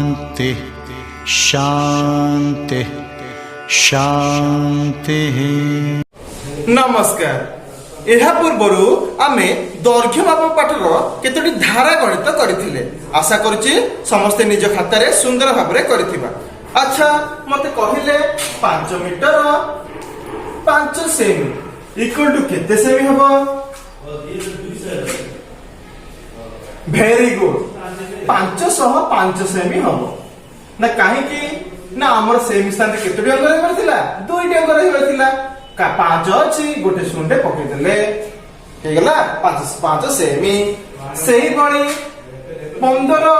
शांति शांति शांति। नमस्कार। यह पूर्वर आमे दैर्घ्य माप पाठर केतोटी धारा गणित करथिले। आशा करूची समस्ते निज खातारे सुंदर भाबरे करथिबा। अच्छा मते कहिले 5 मीटर 5 सेमी इक्वल टू केते सेमी हबो? वेरी गुड 505 सेमी हबो ना। काहे कि ना हमर सेमी स्थान रे केतोटी अंक रहबार थिला? 2टी अंक रहबार थिला। का 5 अछि गोटे शून्य पकई देले हे गेला 5 सेमी। सही बणी 15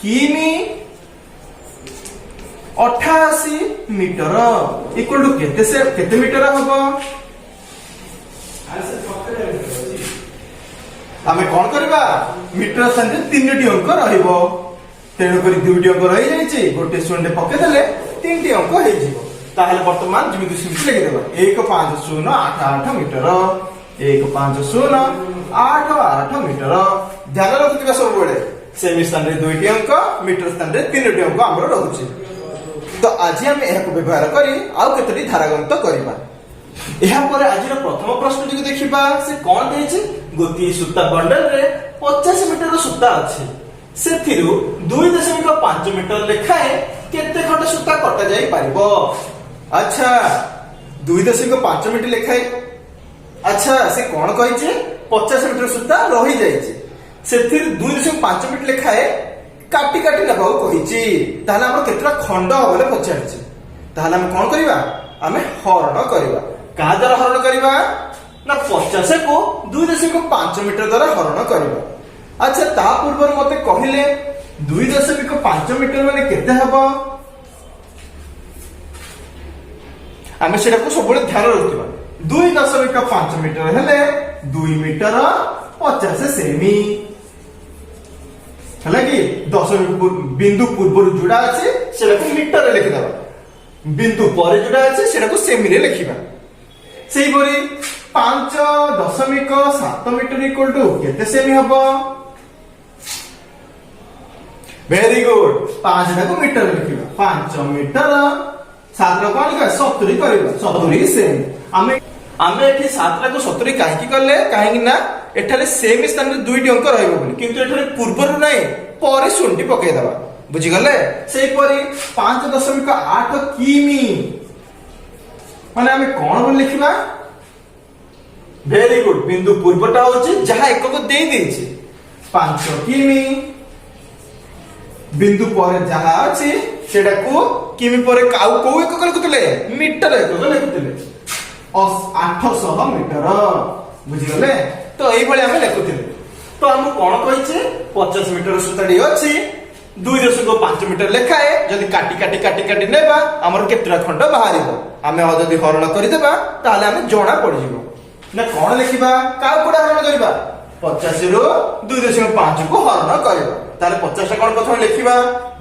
किमी 88 मीटर इक्वल टू केते मीटर हबो? आमे कोन करबा? मीटर स्थान रे 3टी अंक रहइबो। तेणु करी 2टी अंक रहि जाइछि गोटे शून्य पकई देले 3टी अंक हे जिवो। ताहले वर्तमान जिमिति सिम्पल लिखि देबा 15088 मीटर 15088 मीटर। ध्यान रखिथिबा सब बेले सेमी स्थान रे 2टी अंक मीटर स्थान रे 3टी अंक हमरो रहउछि। तो आज हम एहाको व्यवहार करी आउ केतटी धारा गणित करिबा। एहा परे आज प्रथम प्रश्न जो देखिबा से कोन देछि? गोटी सूता बंडल रे 50 मीटर सूता अछि। सेथिरु 2.5 मीटर लेखाए केते खंड सूता कटा जाई पारिबो? अच्छा 2.5 मीटर लेखाए। अच्छा से कोन कहिছে 50 मीटर सूता रहि जाइছে। सेथिरु 2.5 मीटर लेखाए काटी काटी नेबाउ कहिଛି। ताहले हमर केतरा खंड होले पछारिଛି। ताहले हम कोन करिबा? हमें हरण करिबा। का द्वारा हरण करिबा ना 50 को 2.5 मीटर द्वारा हरण करिबा। अच्छा ता पूर्व मते कहिले 2.5 मीटर माने केते हबो? आमे सेटा को सबले ध्यान रखिबा। 2.5 मीटर हेले 2 मीटर 50 सेमी हला कि 10 बिंदु पूर्व जुड़ा अछि सेटा को मीटर रे लिखि देबा। बिंदु पर जुड़ा अछि सेटा को सेमी रे लिखिबा। सेही परी 5.7 मीटर इक्वल टू केते सेमी हबो? वेरी गुड 5 को मीटर रे लिखिबा। 5 मीटर 7 रो कोन लिखा 70 करिबा। 70 सेमी। आमे एठी 7 को 70 काहे की करले? काहे कि ना एठारे सेमी स्थान रे 2टी अंक रहइबो बोली, किंतु एठारे पूर्वरु नै परे शून्य पकई देबा। बुझि गले? सेही परी 5.8 किमी माने आमे कोन बोल लिखिबा? वेरी गुड बिंदु पूर्वटा होची जहा एकक देई देछि 5 किमी। बिंदु पर जहा अछि सेटा को किमी पर काउ को एकक लिखुतले? मीटर एकक लिखुतले 800 मीटर। बुझि गले? तो एई भली हम लिखुतले। तो हम कोन कहिছে 50 मीटर सूताडी अछि 2.5 मीटर लेखाए जदि काटी काटी काटी काटी नेबा हमर केतरा खंड बाहरिबो। हमें जदि हरण करि देबा ताले हमें जणा पड़ जिवो ना कोन लिखिबा? का कोडा हरण करिबा? 50 रो 2.5 को हरण करिबा। ताले 50 टा कोन प्रथम लिखिबा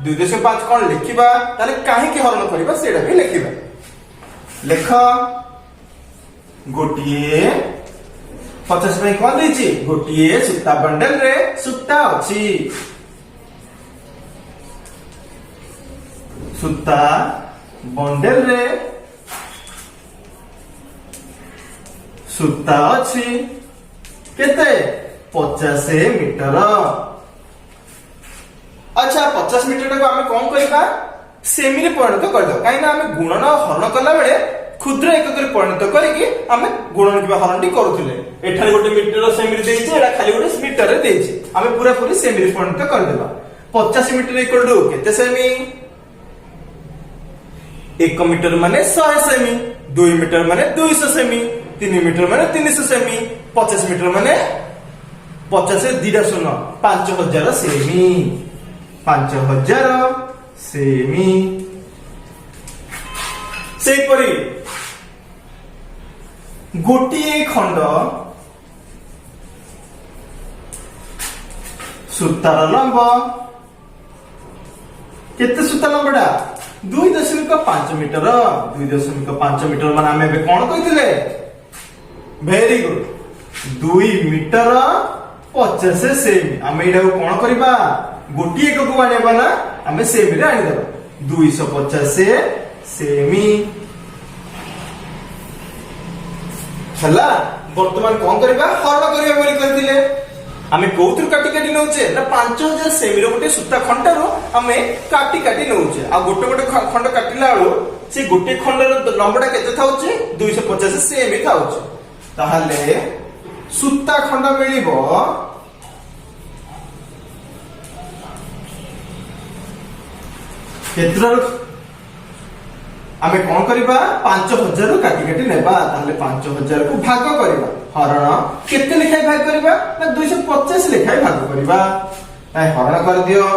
2.5 कोन लिखिबा ताले काहे की हरण करिबा सेडा भी लिखिबा। लेख गोटिए 50 पे कोन देछि? गोटिए सूता बंडल रे सूता अछि। सूता बंडल रे सूता अछि केते? 50 मीटर। अच्छा 50 मीटर को हमें कोन करिबा? सेमी रे परिणत कर दो। काहे ना हमें गुणन हरण कला बेले क्षुद्र एकक रे परिणत करिकि हमें गुणन किबा हरणटी करूथिले। एठारे गोटे मीटर सेमी रे देइछे एटा खाली गोटे मीटर रे देइछे। हमें पूरा पूरी सेमी रे परिणत कर देबा। 50 मीटर इक्वल टू केते सेमी? 1 मीटर माने 100 सेमी, 2 मीटर माने 200 सेमी, 3 मीटर माने 300 सेमी, 50 मीटर माने 50 2 शून्य 5000 सेमी। 5000 सेमी। सेही परी गोटिए खंड सूतार लंब केते? सूता लंबडा 2.5 मीटर। 2.5 मीटर माने हमें कोन कहिथिले? वेरी गुड 2 मीटर 50 सेमी। आमे एडा कोन करबा? गोटी एकक आनेबा ना आमे सेमी रे आनी देबा 250 सेमी हला वर्तमान कोन करबा हरण करबा बोली कहतिले आमे कोउथुर काटी काटी नउचे ना 5000 सेमी रो गोटे सूता खंडारो आमे काटी काटी नउचे आ गोटे गोटे खंड काटिला आलो से गोटे खंडर लंबटा केते थाउचे 250 सेमी थाउचे ताहाले सूता खंड मिलिबो केतरा आमे कोन करबा 5000 रो काटी काटी नेबा ताहाले 5000 को भाग करबा हरण केते लिखाई भाग करबा ना 250 लिखाई भाग करबा ताई हरण कर दियो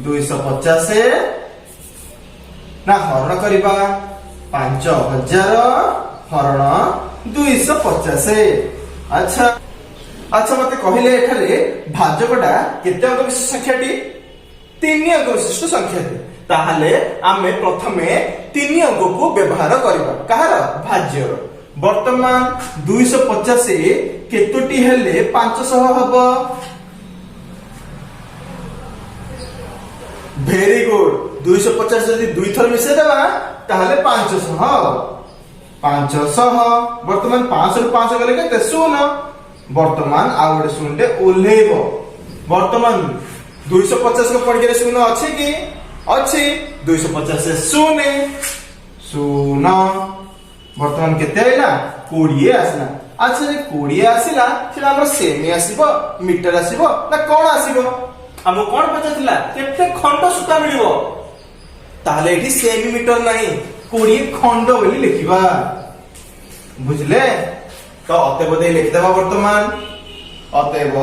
250 ना हरण करबा 5000 हरण 250 अच्छा अच्छा मते कहिले एठारे भाजकटा केते अंक विशिष्ट संख्याटी 3 अंक विशिष्ट संख्याटी ताहाले आमे प्रथमे 3 अंक को व्यवहार करबा कहार भाज्यर वर्तमान 250 केतोटी हेले 500 हबो वेरी गुड 250 जदी दुई थर मिसे देबा ताहाले 500 500 वर्तमान 500 रु 500 गले केते 0 वर्तमान आ गोटे शून्य ओल्हेबो वर्तमान 250 को पड़ के शून्य अछि कि अछि 250 से शून्य शून्य वर्तमान केते आइला 20 आसला अच्छा जे 20 आसिला सेला हमर सेमी आसीबो मीटर आसीबो ना कोन आसीबो हमो कोन पचाथिला केते खंड सूता मिलिबो ताले एठी सेमी मीटर नाही 20 खंड बोली लिखिबा बुझले तो अतएव दे लिख देबा वर्तमान अतएव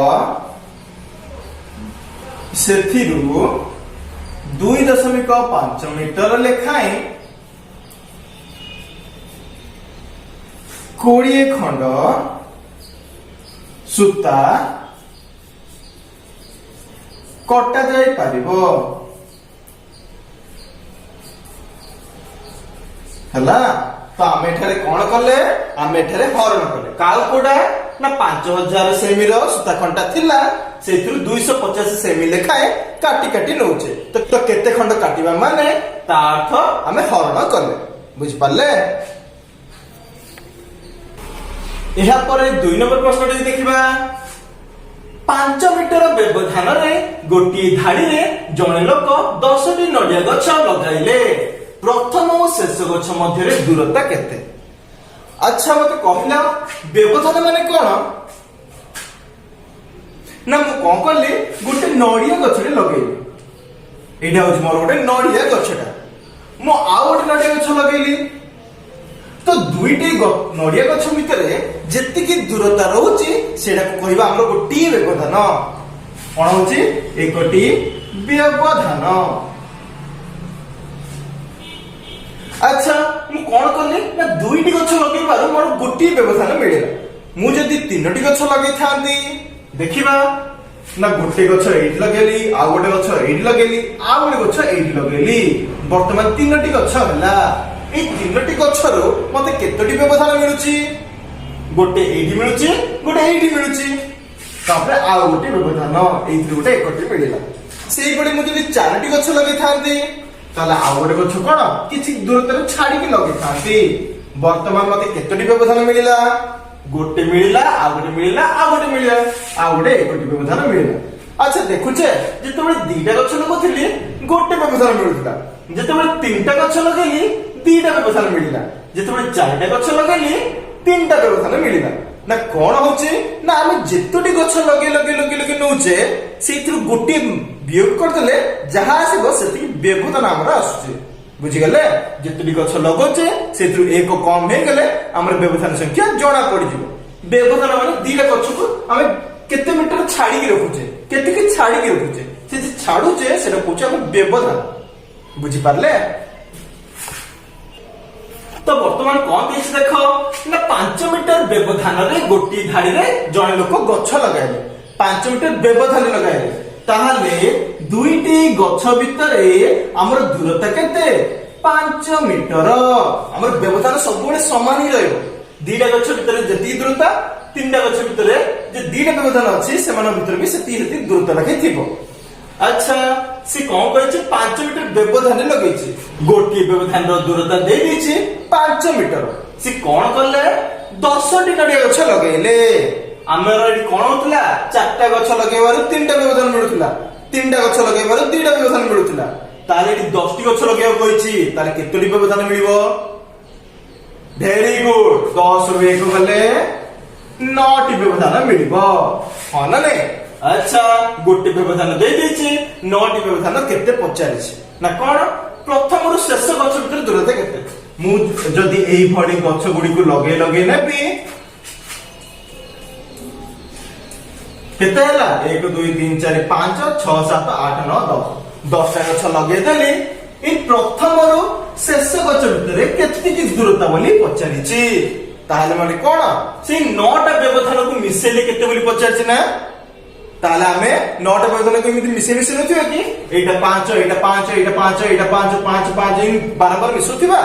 सेथिरु 2.5 मीटर लेखाए 20 खंड सूता कटा जाई पारिबो हला तो आमे एठारे कोन करले आमे एठारे हरण करले काल कोडा ना 5000 सेमी रो सूता खंडा थिला सेथुर 250 सेमी लेखाए काटी काटी नउचे तो केते खंड काटिबा माने ता अर्थ आमे हरण करले बुझ पाले एहा परे 2 नंबर प्रश्न रे देखिबा 5 मीटर व्यवधान रे गोटी धाड़ी रे जणे लोक 10 टी नडिया गछ लगाइले प्रथम और शेष गछ मध्य दूरता केते अच्छा मते कहला व्यवधान माने कोन ना मु कोन करली गोटे नडिया गछरे लगेली एटा होछ मोर गोटे नडिया गछटा मु आ गोटे नडिया गछ लगेली तो दुईटी नडिया गछ भितरे जेति की दूरता रहउची सेडा को कहबा हमरो गोटी व्यवधान कोन होची एकटी व्यवधान अच्छा मु कोन करली ना दुईटी गछ लगेई पारो मोर गोटी व्यवधान मिलेला मु जदी तीनटी गछ लगेई थांती देखिबा ना गोटे गछ एठी लगेली आ गोटे गछ एठी लगेली आ गोटे गछ एठी लगेली वर्तमान तीनटी गछ हला ए तीनटी गछरो मते केतटी व्यवधान मिलुची गोटे एठी मिलुची गोटे एठी मिलुची तापरे आ गोटे व्यवधान एठी गोटे एकटी मिलिला सेही पडे मु जदी चारटी गछ लगेई थांती ताला आ गोटे गछ कोन किछि दूरतारे छाडी के लगेई थांती वर्तमान मते केतटी व्यवधान मिलिला गोटे मिलिला आ गोटे मिलिला आ गोटे मिलिला आ गोटे एकटी व्यवधान मिलिला अच्छा देखुचे जेतेबेले दीटा गछ लगोथिली गोटे व्यवधान मिलुतला जेतेबेले तीनटा गछ लगेली दीटा व्यवधान मिलिला जेतेबेले चारटा गछ लगेली तीनटा व्यवधान मिलिला ना कोन होची ना हम जेतोटी गछ लगे लगे लगे लगे नउचे सेथिरु गोटे वियोग करतले जहा आसीबो सेति व्यवधान हमरा आसुचे बुझी गले जेतोटी गछ लगोचे सेथिरु एक कम हे गले हमर व्यवधान संख्या जणा पड़ी जिवो व्यवधान माने दीटा गछ को हम केते मीटर छाडी के रखुचे केते के छाडी के रखुचे से जे छाडुचे सेटा कोचे हम व्यवधान बुझी पारले तो वर्तमान कोन देछ देखो ना 5 मीटर व्यवधान रे गोटी धाड़ी रे जणे लोक गछ लगाइले 5 मीटर व्यवधान लगाइले ताहाले दुईटी गछ भितरे हमर दूरता केते 5 मीटर हमर व्यवधान सबुले समान ही रहयो दीटा गछ भितरे जति दूरता तीनटा गछ भितरे जे दीटा व्यवधान अछि सेमान भितरे भी सेति दूरता रखे थिबो अच्छा सी कौन कहिछि 5 मीटर व्यवधान लगेछि गोटी व्यवधान रो दूरता दे देछि 5 मीटर सी कौन करले 10 टी नडिया गछ लगेले आमर एठी कोन होतला 4टा गछ लगेबार 3टा व्यवधान मिलुतला 3टा गछ लगेबार 2टा व्यवधान मिलुतला ताले एठी 10 टी गछ लगेबा कहिछि ताले केतोटी व्यवधान मिलिबो वेरी गुड 10 रु 1 गले 9 टी व्यवधान मिलिबो हां ना ने अच्छा गोटे व्यवधान दे देछि 9 टी व्यवधान केते पचारिछि ना कोन प्रथम रु शेष गछ भीतर दूरता केते मु जदी एई भडी गछ गुडी को लगे लगे नेबी केते हला 1 2 3 4 5 6 7 8 9 10 10 टा गछ लगे देली इ प्रथम रु शेष गछ भीतर केते कि दूरता बोली पचारिछि ताहले माने कोन से 9 टा व्यवधान को मिसेले केते बोली पचारिछि ना ताहले हमें 9 टा व्यवधान को इमिति मिसे मिसे नथियो कि एटा 5 एटा 5 एटा 5 एटा 5 5 5 इन बारंबार मिसुथिबा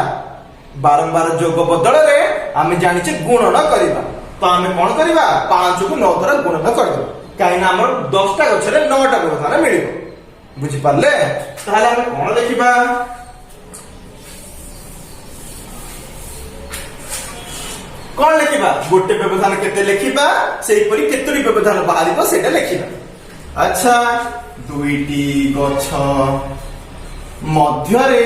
बारंबार जोग बदल रे हमें जानिचे गुणन करिबा तो हमें कोन करिबा 5 को 9 द्वारा गुणन करबा काई ना हमर 10 टा गछरे 9 टा व्यवधान मिलिबो बुझि पारले ताहले हमें कोन देखिबा कौन लिखिबा गोटे व्यवधान केते लिखिबा सेही परि केतोरी व्यवधान बाहरिबो सेटा लिखिबा अच्छा दुईटी गछ मध्यरे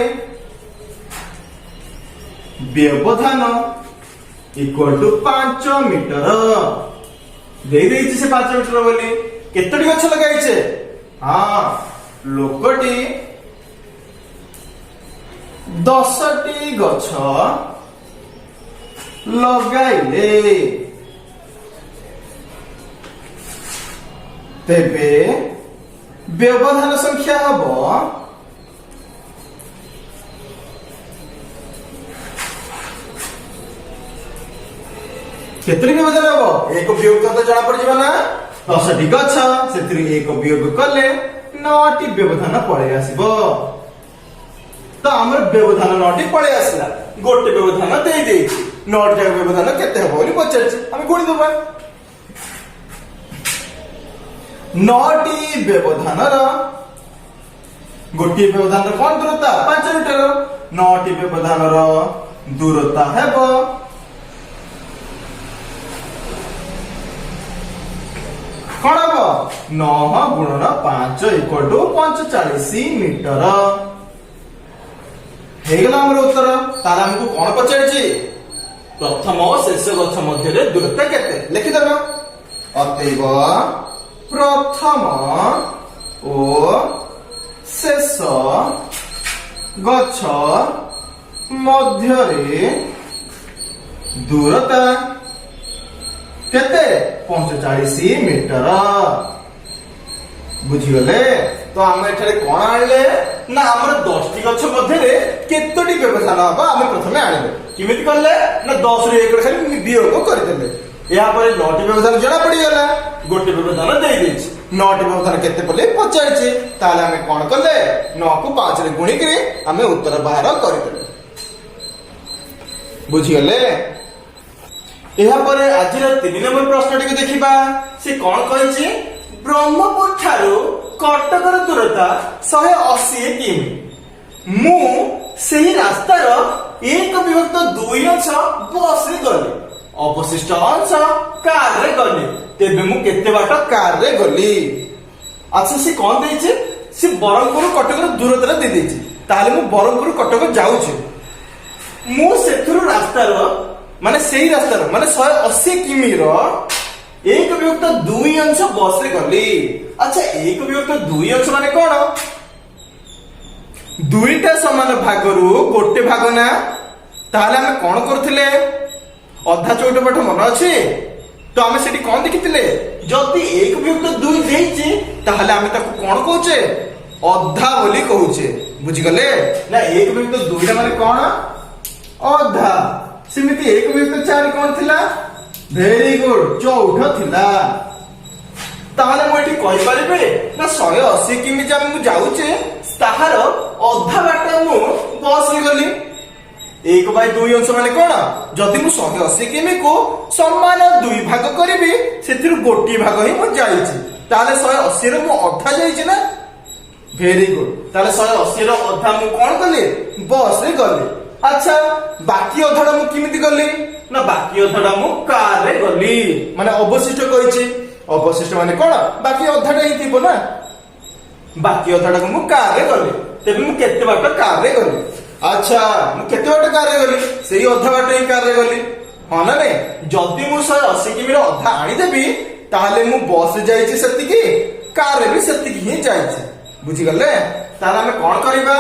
व्यवधान इक्वल टू 5 मीटर दे देछि से 5 मीटर बोली केतोटी गछ लगाइछे हां लोकटी 10 टी गछ लगाइले तेबे व्यवधान संख्या हबो केतरी व्यवधान हबो एक वियोग तो जणा पड़ जिवना 10 टी गछ सेतरी एक वियोग कले 9 टी व्यवधान पळे आसीबो तो हमर व्यवधान 9 टी पळे आसला गोटे व्यवधान देई देछि 9 टा व्यवधान केते हबो बोली पचारछि हम गुणी देबा 9 टी व्यवधान र गोटे व्यवधान र कोन दूरता 5 मीटर 9 टी व्यवधान र दूरता हेबो कोन हबो 9 गुणन 5 इक्वल टू 45 मीटर हेगला हमर उत्तर तारा हमको कोन पचारछि प्रथम और शेष गछ मध्य दूरता केते लिखि देबो अतएव प्रथम और शेष गछ मध्य दूरता केते 45 मीटर बुझी गले तो हम एठारे कोन आले ना हमर 10 टी गछ मध्य केतोटी व्यवधान हबा हम प्रथमे आनिबे किमिति करले ना 10 रे 1 खाली वियोग कर देले या पर 9 टी व्यवधान जणा पड़ी गेला गोटे व्यवधान दे देछि 9 टी व्यवधान केते पले पचारछि ताले हम कोन करले 9 को 5 रे गुणी करे हम उत्तर बाहर कर देले बुझी गले एहा पर आज 3 नंबर प्रश्न टिके देखिबा से कोन कहिछि ब्रह्मपुर ठारू कटकर दूरता 180 किमी मु सही रास्तार 1/2 अंश बस रे गली अवशिष्ट अंश कार रे गली तेबे मु केते बाट कार रे गली अच्छा से कोन देइछे से बरमपुर कटकर दूरता दे देइछे ताले मु बरमपुर कटक जाउछे मु सेथुर रास्तार माने सही रास्तार माने 180 किमी रो 1/2 अंश बस रे गली अच्छा 1/2 अंश माने कोन दुईटा समान भागरू गोटे भाग ना ताहले हम कोन करथिले अधा चौट पाठ मन अछि तो हम सेठी कोन देखिथिले जदी 1/2 देइछि ताहले हम ताको कोन कहूचे अधा बोली कहूचे बुझि गले ना 1/2 माने कोन अधा सेमिति 1/4 कोन थिला वेरी गुड चौठ थिला ताहले मु एठी कहि परिबे ना 180 किमी जे हम जाउचे ताहार अधा बाट मु बस रे गली 1/2 अंश माने कोन जदी मु 180 किमी को समान 2 भाग करिबी सेथिरु गोटी भाग ही मु जाईछि ताले 180 रे मु अधा जाईछि ना ভেরি গুড। তাহলে 180 ର ଅଧା ମୁଁ କଣ କଲି ବସ ରେ ଗଲି। আচ্ছা বাকি অধাটা ମୁଁ କେମିତି ଗଲି না বাকি অধাটা ମୁଁ କାର ରେ ଗଲି। মানে অবশিষ্ট কইছি অবশিষ্ট মানে কোন বাকি অধাটা ହିଁ ଥିବ না। বাকি অধাটাକୁ ମୁଁ କାର ରେ ଗଲି। ତେବେ ମୁଁ କେତେ ବାଟ କାର ରେ ଗଲି। আচ্ছা ମୁଁ କେତେ ବାଟ କାର ରେ ଗଲି ସେଇ ଅଧା ବାଟ ହିଁ କାର ରେ ଗଲି। ହଁ ନା ନାଇଁ ଯଦି ମୁଁ 180 କିମି ର ଅଧା ଆଣିଦେବି ତାହେଲେ ମୁଁ ବସ ରେ ଯାଇଛି ସେତିକି କାର ରେ ବି ସେତିକି ହିଁ ଯାଇଛି। ବୁଝିଗଲେ ତାହେଲେ ଆମେ କଣ କରିବା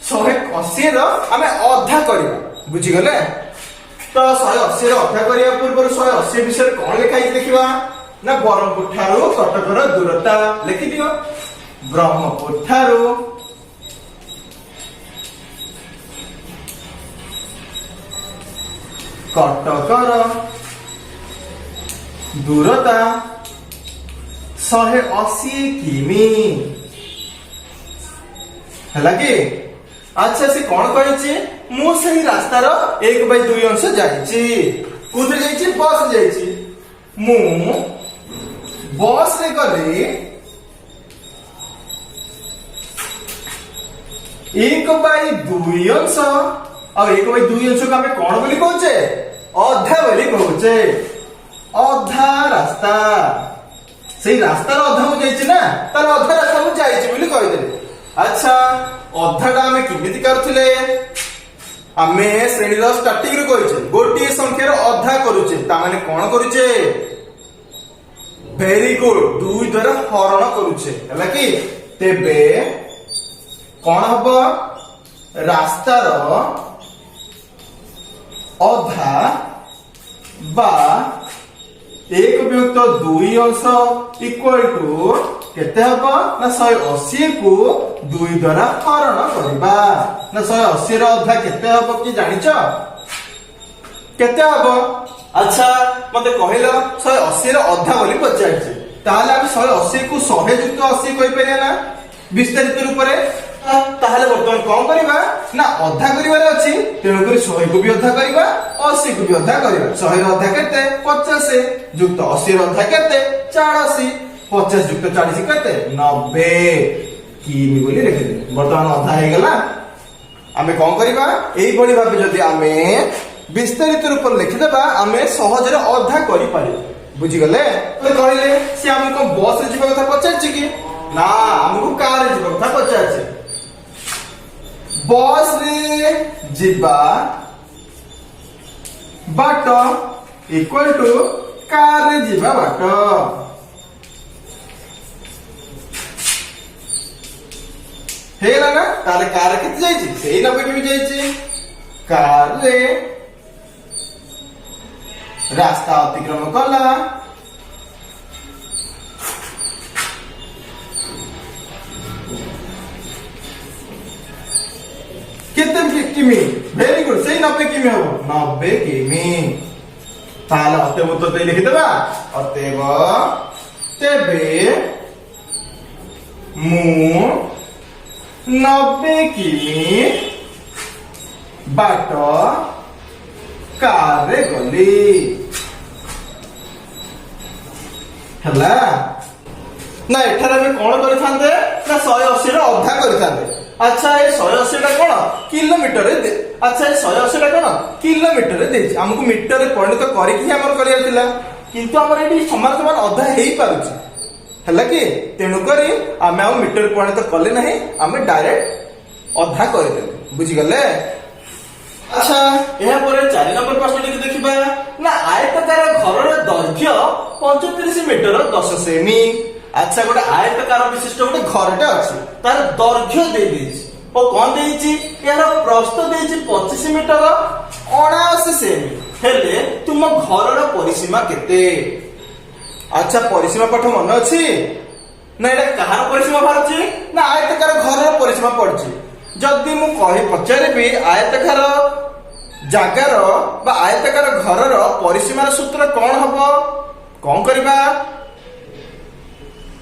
180 ର ଆମେ ଅଧା କରିବା। ବୁଝିଗଲେ ତ 180 ର ଅଧା କରିବା ପୂର୍ବରୁ 180 ବିଷୟରେ କଣ ଲେଖା ହେଇଛି ଦେଖିବା ନା ବ୍ରହ୍ମପୁର ଠାରୁ କଟକର ଦୂରତା ଲେଖିଦିଅ। ବ୍ରହ୍ମପୁର ଠାରୁ କଟକର ଦୂରତା 180 କିମି ହେଲା କି। আচ্ছা সে কোন কইছে মু সেই রাস্তার 1/2 অংশ যাইছি। কোথায় যাইছি বস যাইছি। মু বস রে গলি 1/2 অংশ আর 1/2 অংশকে আমি কোন বলি কইছে অধা বলি কইছে। অধা রাস্তা সেই রাস্তার অধা মু যাইছি না তার অধা রাস্তা মু যাইছি বলি কইদেলি। আচ্ছা অধাটা আমি কেমিতি করুଥିଲେ আমি শ্রেণীর স্টার্টিং রে কইছে গোটিয়ে সংখ্যার অধা করুছে তা মানে কোন করুছে ভেরি গুড 2 দ্বারা হরণ করুছে ହେଲା কি। তেবে কোন হব রাস্তার অধা বা 1/2 অংশ ইকুয়াল টু কেতে হব না 180 কু 2 দ্বারা হরণ করিবা। না 180 র অধা কেতে হব কি জানিছ কেতে হব। আচ্ছা মতে কহিল 180 র অধা বলি পচাইছে তাহলে আমি 180 কু 100 যুক্ত 80 কই পারিয়া না বিস্তারিত রূপে। তাহলে বর্তমান কোন করিবা না অধা করিবার আছে তেণু করে 100 কু বি অধা করিবা 80 কু বি অধা করিবা। 100 র অধা কেতে 50 যুক্ত 80 র অধা কেতে 84 50 যুক্ত 40 কেতে 90 কিমি বলি লিখি দে। বর্তমান অধা হয়ে গেল। আমি কোন করিবা এই বড়ি ভাবে যদি আমি বিস্তারিত রূপে লিখি দেবা আমি সহজরে অধা করি পারি। বুঝি গলে তো কইলে সে আমি কোন বস রে ଯିବା কথা পচারছি কি না আমকু কার রে ଯିବା কথা পচারছি। বস রে ଯିବା বাট ইকুয়াল টু কার রে ଯିବା বাট। হেলা না তাহলে কার কেতে যাইছি সেই 90 কিমি যাইছি। কার রে রাস্তা অতিক্রম কলা কেতে কিমি ভেরি গুড সেই 90 কিমি হবো 90 কিমি। তাহলে অতএব তো লিখি দেবা অতএব তেবে মু 90 কিমি বাট कार रे गली हला ना एठार हम कोन करि थांदे ना 180 रो अधा करि थांदे। अच्छा ए 180 टा कोन किलोमीटर रे दे। अच्छा ए 180 टा कोन किलोमीटर रे दे हमकु मीटर रे परिणत करि कि हमर करिया थिला किंतु हमर एडी समान समान अधा हेई पारुची हला कि तेनु करी आमे आ मीटर परिणत कले नाही आमे डायरेक्ट अधा करि दे। बुझि गले। अच्छा यह पर 4 नंबर प्रश्न टी देखिबा ना आयताकार घरर दैर्घ्य 35 मीटर 10 सेमी। अच्छा गोटे आयताकार विशिष्ट गोटे घरटे अछि तार दैर्घ्य दे देछि ओ कोन देछि यार प्रस्थ देछि 25 मीटर 79 सेमी हेले तुम घरर परिसीमा केते। अच्छा परिसीमा पाठ मन अछि ना एटा कहार परिसीमा बाहरछि ना आयताकार घरर परिसीमा पड़छि। जदि मु कहि पचारिबी आयताकार जागार बा आयताकार घरर परिसीमार सूत्र कौन हबो कौन करबा।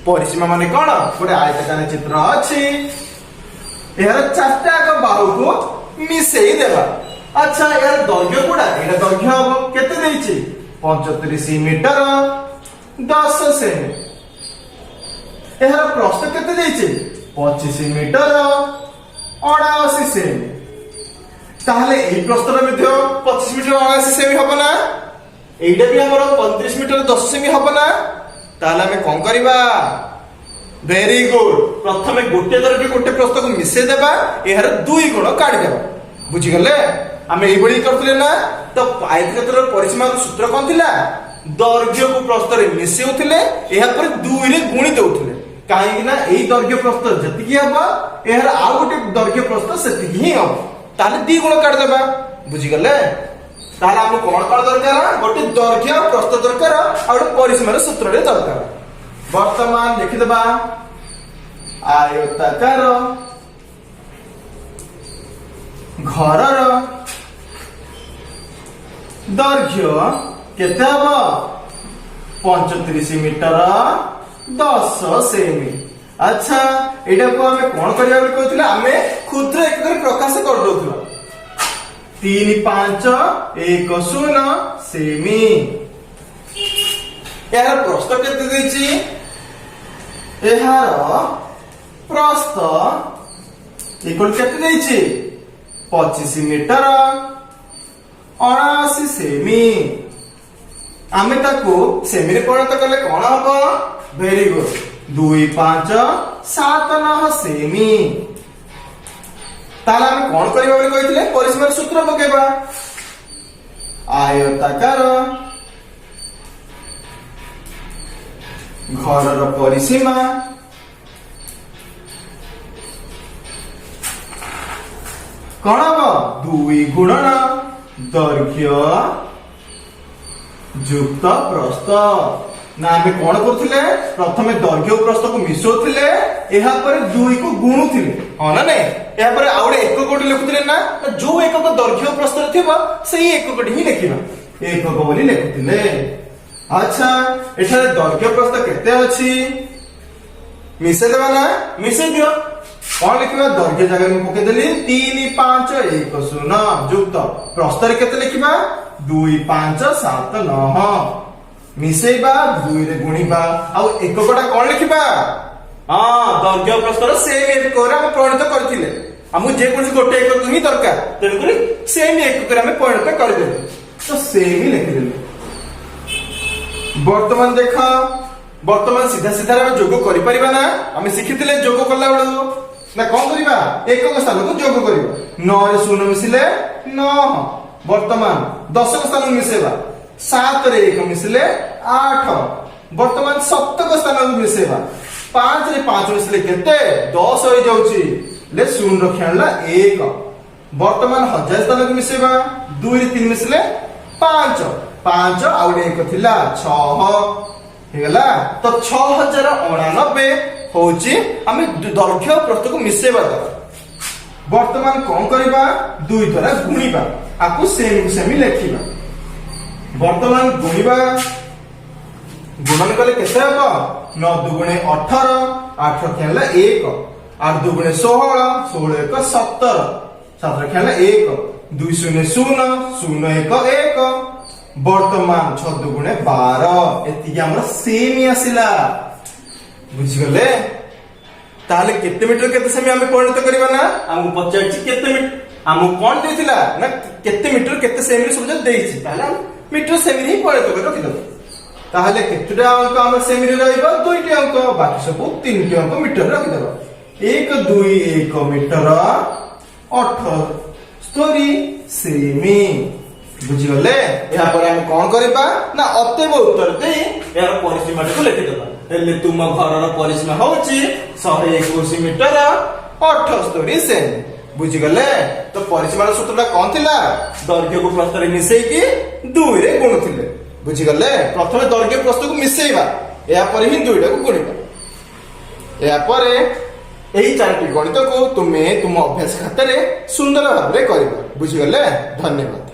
परिसीमा माने कौन गोटे आयताकार चित्र अछि यार चारटा को बाहु को मिसेई देबा। अच्छा यार दैर्घ्य गुडा एटा दैर्घ्य हबो केते देछि 35 मीटर 10 सेमी। यार प्रस्थ केते देछि 25 মিটার 89 সেমি। তাহলে এই প্রস্তর মধ্যে 25 মিটার 89 সেমি হব না? এইটা भी हमर 35 মিটার 10 সেমি হব না? তাহলে আমি কোন করিবা? Very good. প্রথমে গোটে দৈর্ঘ্য গোটে প্রস্থ को মিশে দেবা, এর দুই গুণ কাটি দেবা। বুঝি গলে? আমি এইবಳಿ করଥିଲେ না? তো আয়তক্ষেত্রর পরিসীমার সূত্র কোন থিলা? দৈর্ঘ্য को প্রস্থরে মিশাউଥିଲେ, এর পরে 2 রে গুণি দেউଥିଲେ। কাহিଁକି না এই দৈর্ঘ্য প্রস্থ যেতিকি হবা, এর আর গোটে দৈর্ঘ্য প্রস্থ সেতিকি হি হব। তাহলে দুই গুণ কাটি দেবা। বুঝি গলে? তাহলে আমি কোন কোন দরকার? গোটে দৈর্ঘ্য প্রস্থ দরকার আর গোটে পরিসীমার সূত্ররে দরকার। বর্তমান লিখি দেবা আয়তাকার ঘরর দৈর্ঘ্য কেতে হব? 35 মিটার 10 সেমি। আচ্ছা, এটাকে আমি কোন করিয়া বলি কইছিলা? আমি ক্ষুদ্র এককে প্রকাশ করে দউছিলা। 3 5 1 0 সেমি। এর প্রস্থ কেতে দিছি? এহার প্রস্থ ইকুয়াল কেতে দিছি? 25 মিটার 89 সেমি। আমি তাকু সেমিরে পরিণত করলে কোন হব? Very good. 2 5 7 9 সেমি। তাহলে আমি কোন করিবা বলি কইছিলে? পরিসীমার সূত্র পকেবা। আয়তাকার ঘরর পরিসীমা কোন হব? 2 গুণন দৈর্ঘ্য যুক্ত প্রস্থ। না আমি কোন করছিলে? প্রথমে দৈর্ঘ্য প্রস্থ को মিশাউଥିଲେ, এহা পরে 2 को গুণুଥିଲେ। হয় না নাই? এহা পরে আউড়ে একক কোটি লিখুଥିଲେ না? जो একক দৈর্ঘ্য প্রস্থ থিবা সেই এককটি হি লিখিবা। একক বলি লিখুଥିଲେ। আচ্ছা, এখানে দৈর্ঘ্য প্রস্থ কেতে আছে? মিশাই দেবা না? মিশাই দিও। কোন লিখিবা? দৈর্ঘ্য জায়গায় আমি পকে দেলি 3 5 1 0 যুক্ত প্রস্থরে কেতে লিখিবা? 2 5 7 9 মিশাইবা, 2 রে গুণিবা। আর এককটা কোন লিখিবা? দৈর্ঘ্য প্রস্থর সেম এককরে আমি পরিণত করছিলে। আমি যে কোন গোটে একক হি দরকার, তেণু করে সেম এককরে আমি পরিণত করিদেলি। তো সেম হি লিখিদেলি। বর্তমান দেখ, বর্তমান সিধা সিধা আমি যোগ করি পারিবা না? আমি শিখিଥିଲେ যোগ কলা বেলু না কোন করিবা? একক স্থানକୁ যোগ করিবা। 9 রে 0 মিশিলে 9। বর্তমান 10 স্থানକୁ মিশাইবা। 7 রে 1 মিশিলে 8। বর্তমান 7 স্থানକୁ মিশাইবা। 5 রে 5 মিশিলে কেতে? 10 হই যাଉଛି। লে 0 রখিয়ালা 1। বর্তমান 1000 স্থানକୁ মিশাইবা। 2 রে 3 মিশিলে 5। 5 ଆଉ 1 ଥିଲା 6 ହେଇଗଲା। ତ 6089 হচ্ছে আমি দৈর্ঘ্য প্রস্থକୁ মিশাইবা দ্বারা। বর্তমান কোন করিবা? 2 দ্বারা গুণিবা, আকু সেমি সেমি লেখিবা। বর্তমান গুণিবা, গুণন কলে কেতে হব? 9 দুগুণে 18 8 খেলা 1 8 দুগুণে 16 16 1 17 17 খেলা 1 2 0 0 0 1 1। বর্তমান 6 দুগুণে 12 এতিকি আমরা সেমি আসিলা। বুঝি গলে? তাহলে কেতে মিটার কেতে সেমি আমি পরিণত করিবা না? আমକୁ পচারছি কেতে মিটার, আমକୁ কোন দেইছিলা না কেতে মিটার কেতে সেমি সুবিধা দেইছি। তাহলে মিটার সেমি হি পরিণত করে রাখিদব। তাহলে কেতেটা অঙ্ক আমার সেমিরে রহিব? 2টি অঙ্ক, বাকি সব 3টি অঙ্ক মিটার রাখিদব। 1 2 1 metre 78 semi. বুঝি গলে? এয়া পরে আমি কোন করিবা না অতএব উত্তর দেই এর পরিসীমাটাকে লিখি দেবা। হেলে তুম ঘরর পরিসীমা হচ্ছে 121 মিটার 78 সেমি। বুঝি গলে? তো পরিসীমার সূত্রটা কোন থিলা? দৈর্ঘ্যକୁ প্রস্থরে মিশাইকি 2 রে গুণুଥିଲେ। বুঝি গলে? প্রথমে দৈর্ঘ্য প্রস্থକୁ মিশাইবা, এয়া পরে হি 2টাକୁ গুণিবা। এয়া পরে এই 4টি গণিতକୁ তুমি তুম অভ্যাস খাতারে সুন্দর ভাবে করিবা। বুঝি গলে? ধন্যবাদ।